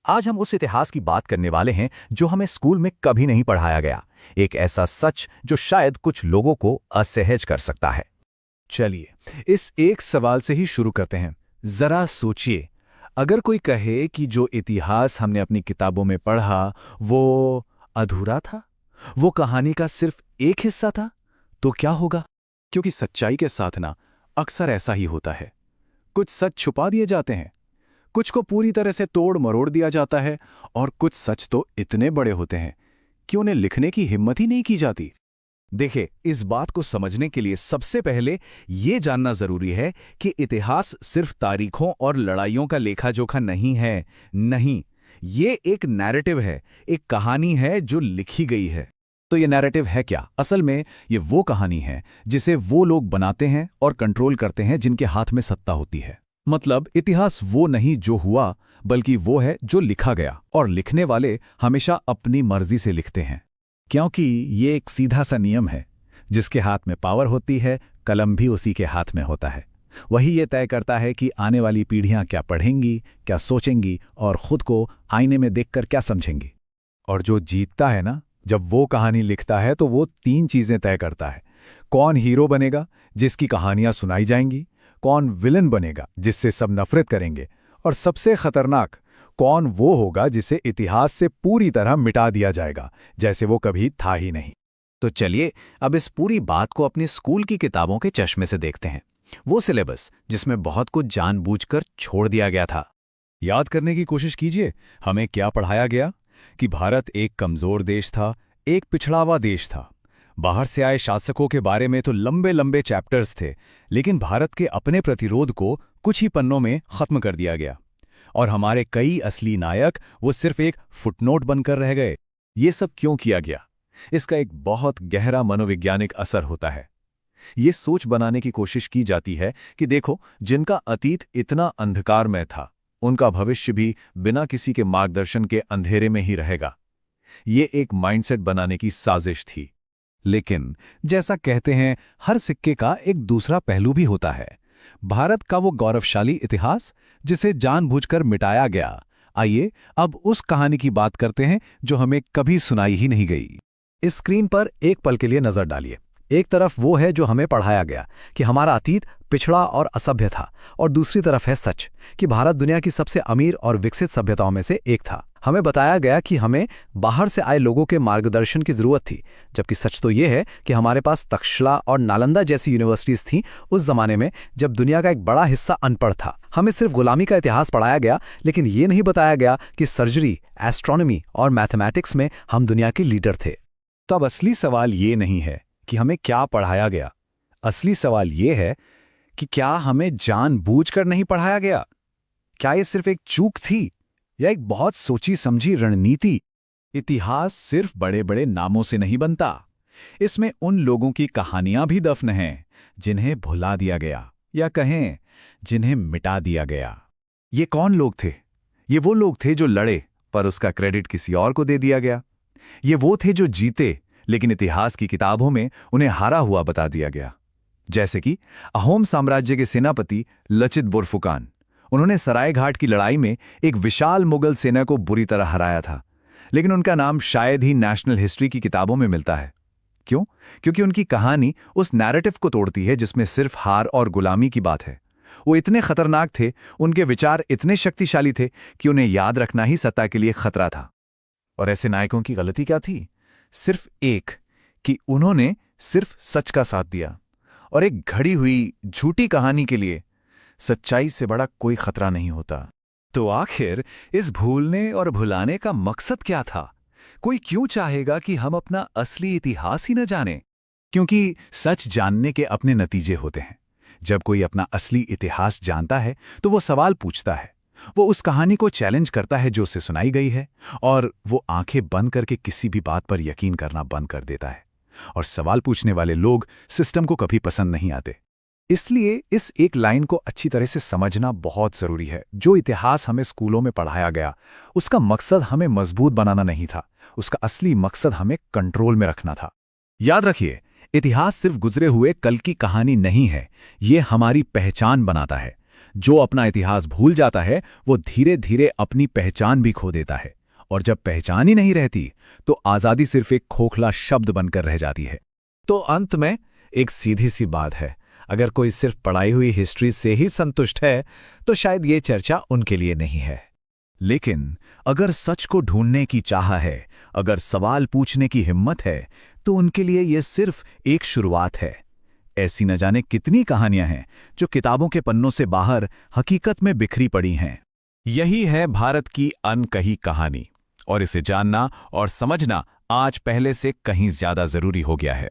आज हम उस इतिहास की बात करने वाले हैं जो हमें स्कूल में कभी नहीं पढ़ाया गया। एक ऐसा सच जो शायद कुछ लोगों को असहज कर सकता है। चलिए, इस एक सवाल से ही शुरू करते हैं। जरा सोचिए, अगर कोई कहे कि जो इतिहास हमने अपनी किताबों में पढ़ा वो अधूरा था, वो कहानी का सिर्फ एक हिस्सा था, तो क्या होगा? क्योंकि सच्चाई के साथ ना अक्सर ऐसा ही होता है। कुछ सच छुपा दिए जाते हैं, कुछ को पूरी तरह से तोड़ मरोड़ दिया जाता है, और कुछ सच तो इतने बड़े होते हैं कि उन्हें लिखने की हिम्मत ही नहीं की जाती। देखिए, इस बात को समझने के लिए सबसे पहले ये जानना जरूरी है कि इतिहास सिर्फ तारीखों और लड़ाइयों का लेखा-जोखा नहीं है। नहीं, ये एक नैरेटिव है, एक कहानी है जो लिखी गई है। तो ये नैरेटिव है क्या? असल में ये वो कहानी है जिसे वो लोग बनाते हैं और कंट्रोल करते हैं जिनके हाथ में सत्ता होती है। मतलब इतिहास वो नहीं जो हुआ, बल्कि वो है जो लिखा गया, और लिखने वाले हमेशा अपनी मर्जी से लिखते हैं। क्योंकि ये एक सीधा सा नियम है, जिसके हाथ में पावर होती है, कलम भी उसी के हाथ में होता है। वही ये तय करता है कि आने वाली पीढ़ियां क्या पढ़ेंगी, क्या सोचेंगी और खुद को आईने में देखकर क्या समझेंगी। और जो जीतता है ना, जब वो कहानी लिखता है तो वो 3 चीजें तय करता है। कौन हीरो बनेगा, जिसकी कहानियां सुनाई जाएंगी, कौन विलन बनेगा, जिससे सब नफरत करेंगे, और सबसे खतरनाक, कौन वो होगा जिसे इतिहास से पूरी तरह मिटा दिया जाएगा, जैसे वो कभी था ही नहीं। तो चलिए, अब इस पूरी बात को अपनी स्कूल की किताबों के चश्मे से देखते हैं। वो सिलेबस जिसमें बहुत कुछ जानबूझकर छोड़ दिया गया था। याद करने की कोशिश कीजिए, हमें क्या पढ़ाया गया? कि भारत एक कमजोर देश था, एक पिछड़ा हुआ देश था। बाहर से आए शासकों के बारे में तो लंबे लंबे चैप्टर्स थे, लेकिन भारत के अपने प्रतिरोध को कुछ ही पन्नों में खत्म कर दिया गया। और हमारे कई असली नायक वो सिर्फ एक फुटनोट बनकर रह गए। ये सब क्यों किया गया? इसका एक बहुत गहरा मनोवैज्ञानिक असर होता है। ये सोच बनाने की कोशिश की जाती है कि देखो, जिनका अतीत इतना अंधकारमय था, उनका भविष्य भी बिना किसी के मार्गदर्शन के अंधेरे में ही रहेगा। ये एक माइंडसेट बनाने की साजिश थी। लेकिन जैसा कहते हैं, हर सिक्के का एक दूसरा पहलू भी होता है। भारत का वो गौरवशाली इतिहास जिसे जानबूझकर मिटाया गया। आइए अब उस कहानी की बात करते हैं जो हमें कभी सुनाई ही नहीं गई। इस स्क्रीन पर एक पल के लिए नजर डालिए। एक तरफ वो है जो हमें पढ़ाया गया कि हमारा अतीत पिछड़ा और असभ्य था, और दूसरी तरफ है सच कि भारत दुनिया की सबसे अमीर और विकसित सभ्यताओं में से एक था। हमें बताया गया कि हमें बाहर से आए लोगों के मार्गदर्शन की जरूरत थी, जबकि सच तो ये है कि हमारे पास तक्षशिला और नालंदा जैसी यूनिवर्सिटीज थीं उस जमाने में जब दुनिया का एक बड़ा हिस्सा अनपढ़ था। हमें सिर्फ गुलामी का इतिहास पढ़ाया गया, लेकिन ये नहीं बताया गया कि सर्जरी, एस्ट्रोनॉमी और मैथमेटिक्स में हम दुनिया के लीडर थे। तब असली सवाल ये नहीं है कि हमें क्या पढ़ाया गया। असली सवाल ये है कि क्या हमें जानबूझकर नहीं पढ़ाया गया? क्या ये सिर्फ एक चूक थी या एक बहुत सोची समझी रणनीति? इतिहास सिर्फ बड़े बड़े नामों से नहीं बनता। इसमें उन लोगों की कहानियां भी दफन हैं जिन्हें भुला दिया गया, या कहें जिन्हें मिटा दिया गया। ये कौन लोग थे? ये वो लोग थे जो लड़े, पर उसका क्रेडिट किसी और को दे दिया गया। ये वो थे जो जीते, लेकिन इतिहास की किताबों में उन्हें हारा हुआ बता दिया गया। जैसे कि अहोम साम्राज्य के सेनापति लचित बोरफुकान। उन्होंने सरायघाट की लड़ाई में एक विशाल मुगल सेना को बुरी तरह हराया था, लेकिन उनका नाम शायद ही नेशनल हिस्ट्री की किताबों में मिलता है। क्यों? क्योंकि उनकी कहानी उस नैरेटिव को तोड़ती है जिसमें सिर्फ हार और गुलामी की बात है। वो इतने खतरनाक थे, उनके विचार इतने शक्तिशाली थे कि उन्हें याद रखना ही सत्ता के लिए खतरा था। और ऐसे नायकों की गलती क्या थी? सिर्फ एक, कि उन्होंने सिर्फ सच का साथ दिया। और एक घड़ी हुई झूठी कहानी के लिए सच्चाई से बड़ा कोई खतरा नहीं होता। तो आखिर इस भूलने और भुलाने का मकसद क्या था? कोई क्यों चाहेगा कि हम अपना असली इतिहास ही न जानें? क्योंकि सच जानने के अपने नतीजे होते हैं। जब कोई अपना असली इतिहास जानता है तो वो सवाल पूछता है, वो उस कहानी को चैलेंज करता है जो उसे सुनाई गई है, और वो आंखें बंद करके किसी भी बात पर यकीन करना बंद कर देता है। और सवाल पूछने वाले लोग सिस्टम को कभी पसंद नहीं आते। इसलिए इस एक लाइन को अच्छी तरह से समझना बहुत जरूरी है। जो इतिहास हमें स्कूलों में पढ़ाया गया, उसका मकसद हमें मजबूत बनाना नहीं था, उसका असली मकसद हमें कंट्रोल में रखना था। याद रखिए, इतिहास सिर्फ गुजरे हुए कल की कहानी नहीं है, ये हमारी पहचान बनाता है। जो अपना इतिहास भूल जाता है वो धीरे धीरे अपनी पहचान भी खो देता है, और जब पहचान ही नहीं रहती तो आज़ादी सिर्फ एक खोखला शब्द बनकर रह जाती है। तो अंत में एक सीधी सी बात है, अगर कोई सिर्फ पढ़ाई हुई हिस्ट्री से ही संतुष्ट है तो शायद ये चर्चा उनके लिए नहीं है। लेकिन अगर सच को ढूंढने की चाह है, अगर सवाल पूछने की हिम्मत है, तो उनके लिए यह सिर्फ एक शुरुआत है। ऐसी न जाने कितनी कहानियां हैं जो किताबों के पन्नों से बाहर हकीकत में बिखरी पड़ी हैं। यही है भारत की अनकही कहानी, और इसे जानना और समझना आज पहले से कहीं ज्यादा जरूरी हो गया है।